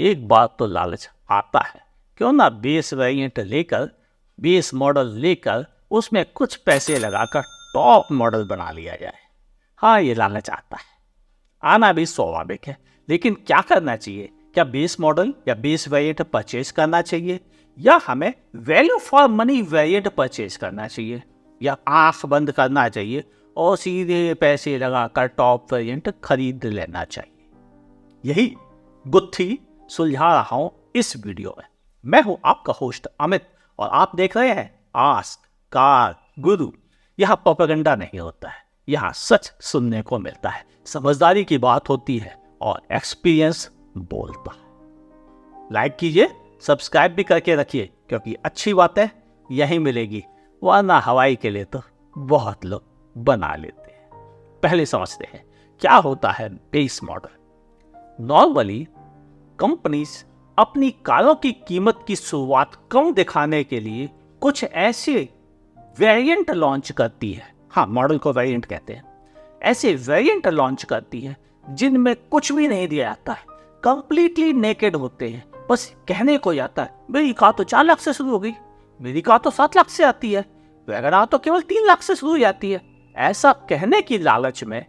एक बार तो लालच आता है, क्यों ना बेस वेरिएंट लेकर, बेस मॉडल लेकर उसमें कुछ पैसे लगाकर टॉप मॉडल बना लिया जाए। हाँ, ये लालच आता है, आना भी स्वाभाविक है। लेकिन क्या करना चाहिए? क्या बेस मॉडल या बेस वेरिएंट परचेज करना चाहिए, या हमें value for money variant purchase करना चाहिए, या आंख बंद करना चाहिए और सीधे पैसे लगाकर टॉप वेरिएंट खरीद लेना चाहिए? यही गुत्थी सुलझा रहा हूं इस वीडियो में। मैं हूं आपका होस्ट अमित और आप देख रहे हैं आस्क कार गुरु। यह प्रोपेगेंडा नहीं होता है, यहाँ सच सुनने को मिलता है, समझदारी की बात होती है और एक्सपीरियंस बोलता है। लाइक कीजिए, सब्सक्राइब भी करके रखिए, क्योंकि अच्छी बातें यही मिलेगी, वरना हवाई के लिए तो बहुत लोग बना लेते हैं। पहले समझते हैं क्या होता है बेस मॉडल। नॉर्मली कंपनीज अपनी कारों की कीमत की शुरुआत कम दिखाने के लिए कुछ ऐसे वेरिएंट लॉन्च करती है। हाँ, मॉडल को वेरिएंट कहते हैं। ऐसे वेरिएंट लॉन्च करती है जिनमें कुछ भी नहीं दिया जाता है, कंप्लीटली नेकेड होते हैं। बस कहने को जाता है मेरी कार तो 4 लाख से शुरू हो गई, मेरी कार तो 7 लाख से आती है, वैगन तो केवल 3 लाख से शुरू हो जाती है। ऐसा कहने की लालच में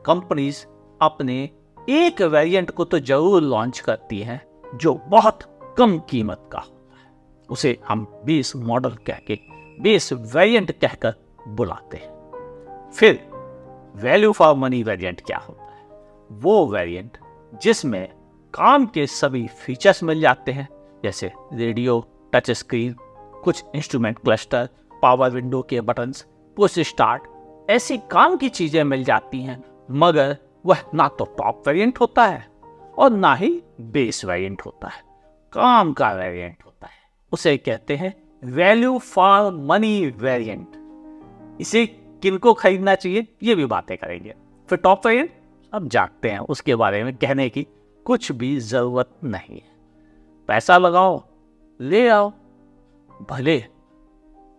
कंपनीज अपने एक वेरिएंट को तो जरूर लॉन्च करती है जो बहुत कम कीमत का होता है। उसे हम बेस मॉडल कह के, बेस वेरिएंट कहकर बुलाते हैं। फिर वैल्यू फॉर मनी वेरिएंट क्या होता है? वो वेरिएंट जिसमें काम के सभी फीचर्स मिल जाते हैं, जैसे रेडियो, टच स्क्रीन, कुछ इंस्ट्रूमेंट क्लस्टर, पावर विंडो के बटन्स, पुश स्टार्ट, ऐसी काम की चीजें मिल जाती हैं, मगर वह ना तो टॉप वेरिएंट होता है और ना ही बेस वेरिएंट होता है, काम का वेरिएंट होता है। उसे कहते हैं वैल्यू फॉर मनी वेरिएंट। इसे किनको खरीदना चाहिए ये भी बातें करेंगे। फिर टॉप वेरिएंट, अब जानते हैं, उसके बारे में कहने की कुछ भी जरूरत नहीं है। पैसा लगाओ, ले आओ, भले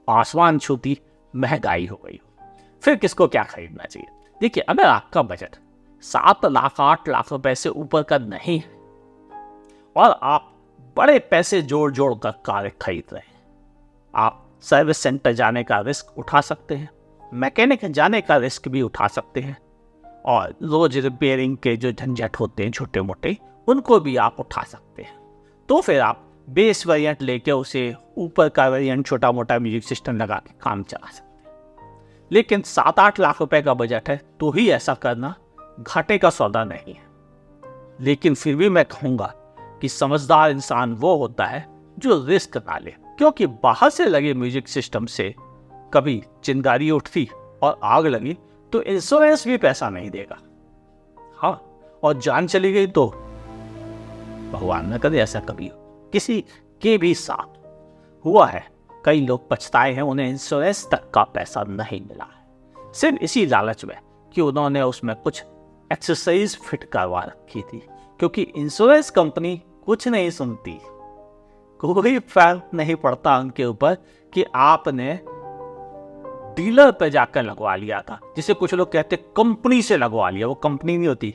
आसमान छूती महंगाई हो गई हो। फिर किसको क्या खरीदना चाहिए? देखिए, अगर आपका बजट 7 लाख 8 लाख रुपए से ऊपर का नहीं है और आप बड़े पैसे जोड़ जोड़ कर कार खरीद रहे हैं, आप सर्विस सेंटर जाने का रिस्क उठा सकते हैं, मैकेनिक जाने का रिस्क भी उठा सकते हैं, और रोज रिपेयरिंग के जो झंझट होते हैं छोटे मोटे, उनको भी आप उठा सकते हैं। तो फिर आप बेस वेरिएंट लेके उसे ऊपर का वेरिएंट छोटा मोटा म्यूजिक सिस्टम लगा के काम चला सकते हैं। लेकिन 7-8 लाख रुपए का बजट है तो ही ऐसा करना घाटे का सौदा नहीं है। लेकिन फिर भी मैं कहूंगा कि समझदार इंसान वो होता है जो रिस्क ना ले, क्योंकि बाहर से लगे म्यूजिक सिस्टम से कभी चिंगारी उठती और आग लगी तो इंश्योरेंस भी पैसा नहीं देगा। हाँ, और जान चली गई तो भगवान न करे ऐसा कभी किसी के भी साथ हुआ है। कई लोग पछताए हैं, उन्हें इंश्योरेंस तक का पैसा नहीं मिला है, सिर्फ इसी लालच में कि उन्होंने उसमें कुछ एक्सेसरीज फिट करवा रखी थी। क्योंकि इंश्योरेंस कंपनी कुछ नहीं सुनती, कोई फर्क नहीं पड़ता उनके ऊपर कि आपने डीलर पे जाकर लगवा लिया था, जिसे कुछ लोग कहते कंपनी से लगवा लिया। वो कंपनी नहीं होती।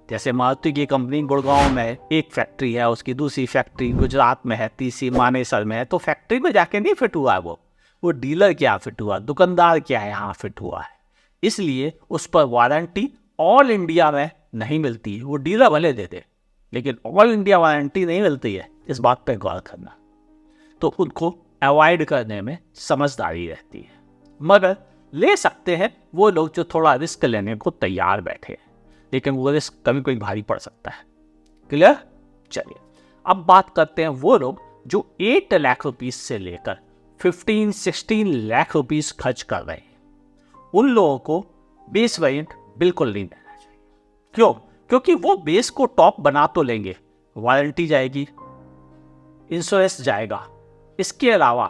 जैसे मारुति की कंपनी गुड़गांव में एक फैक्ट्री है, उसकी दूसरी फैक्ट्री गुजरात में है, तीसरी मानेसर में है, तो फैक्ट्री में जाके नहीं फिट हुआ है वो डीलर क्या फिट हुआ, दुकानदार क्या है यहाँ फिट हुआ है। इसलिए उस पर वारंटी ऑल इंडिया में नहीं मिलती है। वो डीलर भले दे दे, लेकिन ऑल इंडिया वारंटी नहीं मिलती है। इस बात पे गौर करना। तो उनको अवॉइड करने में समझदारी रहती है, मगर ले सकते हैं वो लोग जो थोड़ा रिस्क लेने को तैयार बैठे हैं, लेकिन वो रिस्क कभी कोई भारी पड़ सकता है। क्लियर? चलिए अब बात करते हैं वो लोग जो 8 लाख रुपीस से लेकर 15-16 लाख रुपीस खर्च कर रहे हैं। उन लोगों को बेस वेरिएंट बिल्कुल नहीं लेना चाहिए। क्यों? क्योंकि वो बेस को टॉप बना तो लेंगे, वारंटी जाएगी, इंश्योरेंस जाएगा, इसके अलावा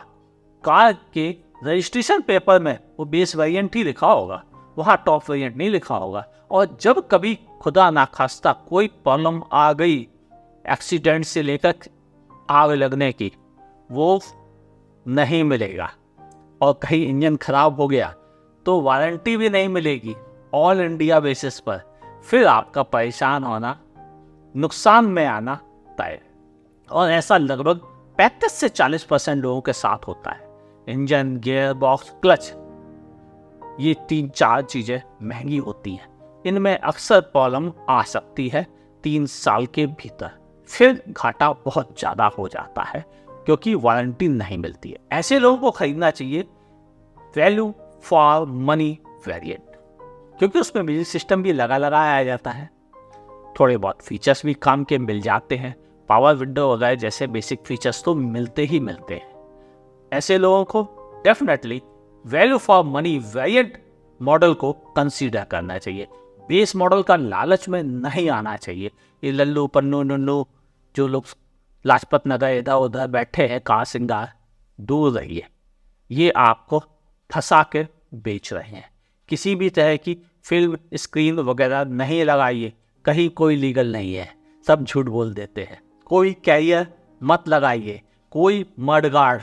कार के रजिस्ट्रेशन पेपर में वो बेस वेरिएंट ही लिखा होगा, वहाँ टॉप वेरिएंट नहीं लिखा होगा। और जब कभी खुदा ना खास्ता कोई प्रॉब्लम आ गई, एक्सीडेंट से लेकर आग लगने की, वो नहीं मिलेगा। और कहीं इंजन खराब हो गया तो वारंटी भी नहीं मिलेगी ऑल इंडिया बेसिस पर। फिर आपका परेशान होना, नुकसान में आना सकता है, और ऐसा लगभग 35 से 40% लोगों के साथ होता है। इंजन, गियर बॉक्स, क्लच, ये 3-4 चीजें महंगी होती हैं। इनमें अक्सर प्रॉब्लम आ सकती है 3 साल के भीतर, फिर घाटा बहुत ज़्यादा हो जाता है क्योंकि वारंटी नहीं मिलती है। ऐसे लोगों को खरीदना चाहिए वैल्यू फॉर मनी वेरिएंट, क्योंकि उसमें म्यूजिक सिस्टम भी लगाया जाता है, थोड़े बहुत फीचर्स भी काम के मिल जाते हैं, पावर विंडो वगैरह जैसे बेसिक फीचर्स तो मिलते ही मिलते हैं। ऐसे लोगों को definitely value for money variant model को कंसीडर करना चाहिए। बेस मॉडल का लालच में नहीं आना चाहिए। ये लल्लू पन्नू नन्नू जो लोग लाजपत नगर इधर उधर बैठे हैं कार सिंगार, दूर रहिए। ये आपको फंसा के बेच रहे हैं। किसी भी तरह की फिल्म स्क्रीन वगैरह नहीं लगाइए, कहीं कोई लीगल नहीं है, सब झूठ बोल देते हैं। कोई कैरियर मत लगाइए, कोई मड गार्ड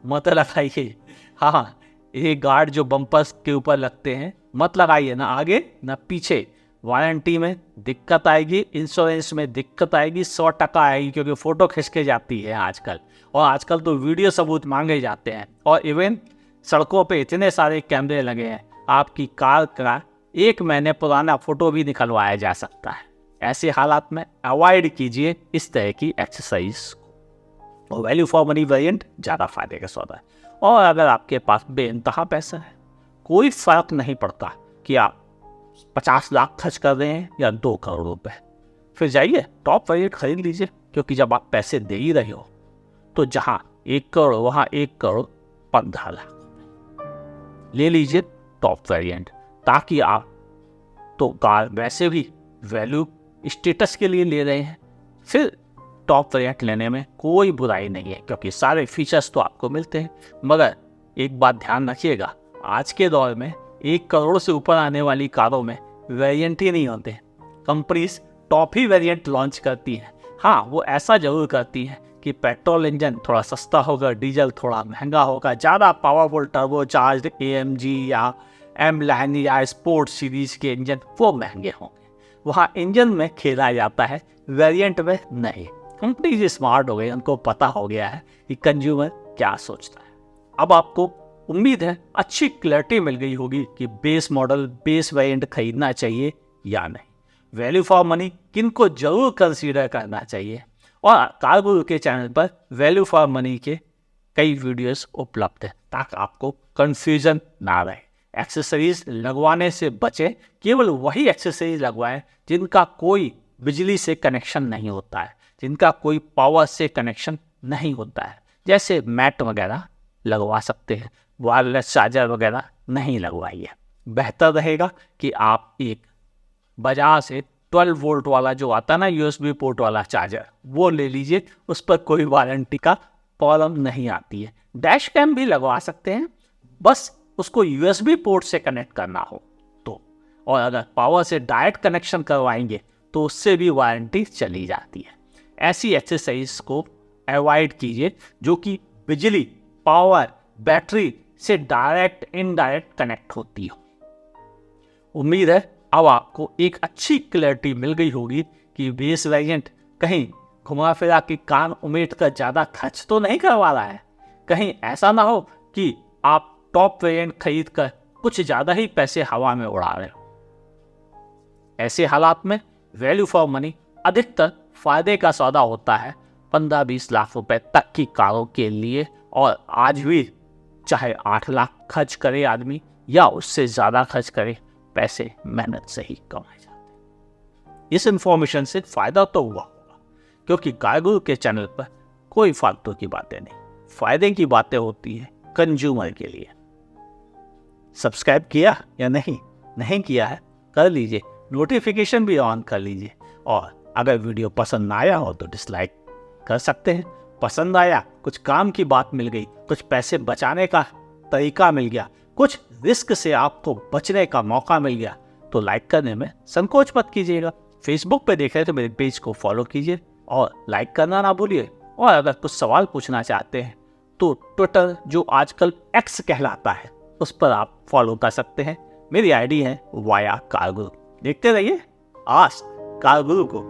मत लगाइए। हाँ, ये गार्ड जो बम्पर्स के ऊपर लगते हैं मत लगाइए, ना आगे ना पीछे। वारंटी में दिक्कत आएगी, इंश्योरेंस में दिक्कत आएगी, 100% आएगी, क्योंकि फ़ोटो खिंच के जाती है आजकल, और आजकल तो वीडियो सबूत मांगे जाते हैं। और इवन सड़कों पे इतने सारे कैमरे लगे हैं, आपकी कार का 1 महीने पुराना फ़ोटो भी निकलवाया जा सकता है। ऐसे हालात में अवॉइड कीजिए इस तरह की एक्सरसाइज को। और वैल्यू फॉर मनी वेरिएंट ज़्यादा फायदे का सौदा है। और अगर आपके पास बेइंतहा पैसा है, कोई फ़र्क नहीं पड़ता कि आप 50 लाख खर्च कर रहे हैं या 2 करोड़ रुपए, फिर जाइए टॉप वेरिएंट खरीद लीजिए। क्योंकि जब आप पैसे दे ही रहे हो तो जहाँ 1 करोड़ वहाँ 1 करोड़ 15 लाख ले लीजिए टॉप वेरिएंट, ताकि आप तो कार वैसे भी वैल्यू स्टेटस के लिए ले रहे हैं, फिर टॉप वेरिएंट लेने में कोई बुराई नहीं है, क्योंकि सारे फीचर्स तो आपको मिलते हैं। मगर एक बात ध्यान रखिएगा, आज के दौर में 1 करोड़ से ऊपर आने वाली कारों में वेरिएंट ही नहीं होते। कंपनीज टॉप ही वेरिएंट लॉन्च करती हैं। हाँ, वो ऐसा जरूर करती हैं कि पेट्रोल इंजन थोड़ा सस्ता होगा, डीजल थोड़ा महंगा होगा, ज़्यादा पावरफुल टर्बोचार्ज्ड AMG या M-लाइन या स्पोर्ट सीरीज के इंजन वो महंगे होंगे। वहाँ इंजन में खेला जाता है, वेरिएंट में नहीं। कंपनीज स्मार्ट हो गई, उनको पता हो गया है कि कंज्यूमर क्या सोचता है। अब आपको उम्मीद है अच्छी क्लैरिटी मिल गई होगी कि बेस मॉडल, बेस वेरिएंट खरीदना चाहिए या नहीं। वैल्यू फॉर मनी किनको जरूर कंसीडर करना चाहिए। और कार गुरु के चैनल पर वैल्यू फॉर मनी के कई वीडियोस उपलब्ध हैं, ताकि आपको कंफ्यूजन ना रहे। एक्सेसरीज लगवाने से बचें, केवल वही एक्सेसरीज लगवाएं जिनका कोई बिजली से कनेक्शन नहीं होता है, जिनका कोई पावर से कनेक्शन नहीं होता है। जैसे मैट वगैरह लगवा सकते हैं, वायरलेस चार्जर वगैरह नहीं लगवाइए। बेहतर रहेगा कि आप एक बाजार से 12 वोल्ट वाला जो आता है ना, USB पोर्ट वाला चार्जर, वो ले लीजिए। उस पर कोई वारंटी का प्रॉब्लम नहीं आती है। डैश कैम भी लगवा सकते हैं, बस उसको USB पोर्ट से कनेक्ट करना हो तो। और अगर पावर से डायरेक्ट कनेक्शन करवाएंगे तो उससे भी वारंटी चली जाती है। ऐसी एक्सेसरीज को अवॉइड कीजिए जो कि बिजली, पावर, बैटरी से डायरेक्ट इनडायरेक्ट कनेक्ट होती हो। उम्मीद है अब आपको एक अच्छी क्लैरिटी मिल गई होगी कि बेस वेरिएंट कहीं घुमा फिरा के कान उमेट कर ज़्यादा खर्च तो नहीं करवा रहा है। कहीं ऐसा ना हो कि आप टॉप वेरिएंट खरीद कर कुछ ज़्यादा ही पैसे हवा में उड़ा रहे हो। ऐसे हालात में वैल्यू फॉर मनी अधिकतर फायदे का सौदा होता है 15-20 लाख रुपए तक की कारों के लिए। और आज भी चाहे 8 लाख खर्च करे आदमी या उससे ज़्यादा खर्च करे, पैसे मेहनत से ही कमाए जाते हैं। इस इंफॉर्मेशन से फ़ायदा तो हुआ होगा, क्योंकि कार गुरु के चैनल पर कोई फालतू की बातें नहीं, फ़ायदे की बातें होती हैं कंज्यूमर के लिए। सब्सक्राइब किया या नहीं किया है, कर लीजिए, नोटिफिकेशन भी ऑन कर लीजिए। और अगर वीडियो पसंद ना आया हो तो डिसलाइक कर सकते हैं। पसंद आया, कुछ काम की बात मिल गई, कुछ पैसे बचाने का तरीका मिल गया, कुछ रिस्क से आपको बचने का मौका मिल गया, तो लाइक करने में संकोच मत कीजिएगा। फेसबुक पे देख रहे तो मेरे पेज को फॉलो कीजिए और लाइक करना ना भूलिए। और अगर कुछ सवाल पूछना चाहते हैं तो ट्विटर, जो आजकल X कहलाता है, उस पर आप फॉलो कर सकते हैं। मेरी ID है वाया कार गुरु। देखते रहिए आज कार गुरु को।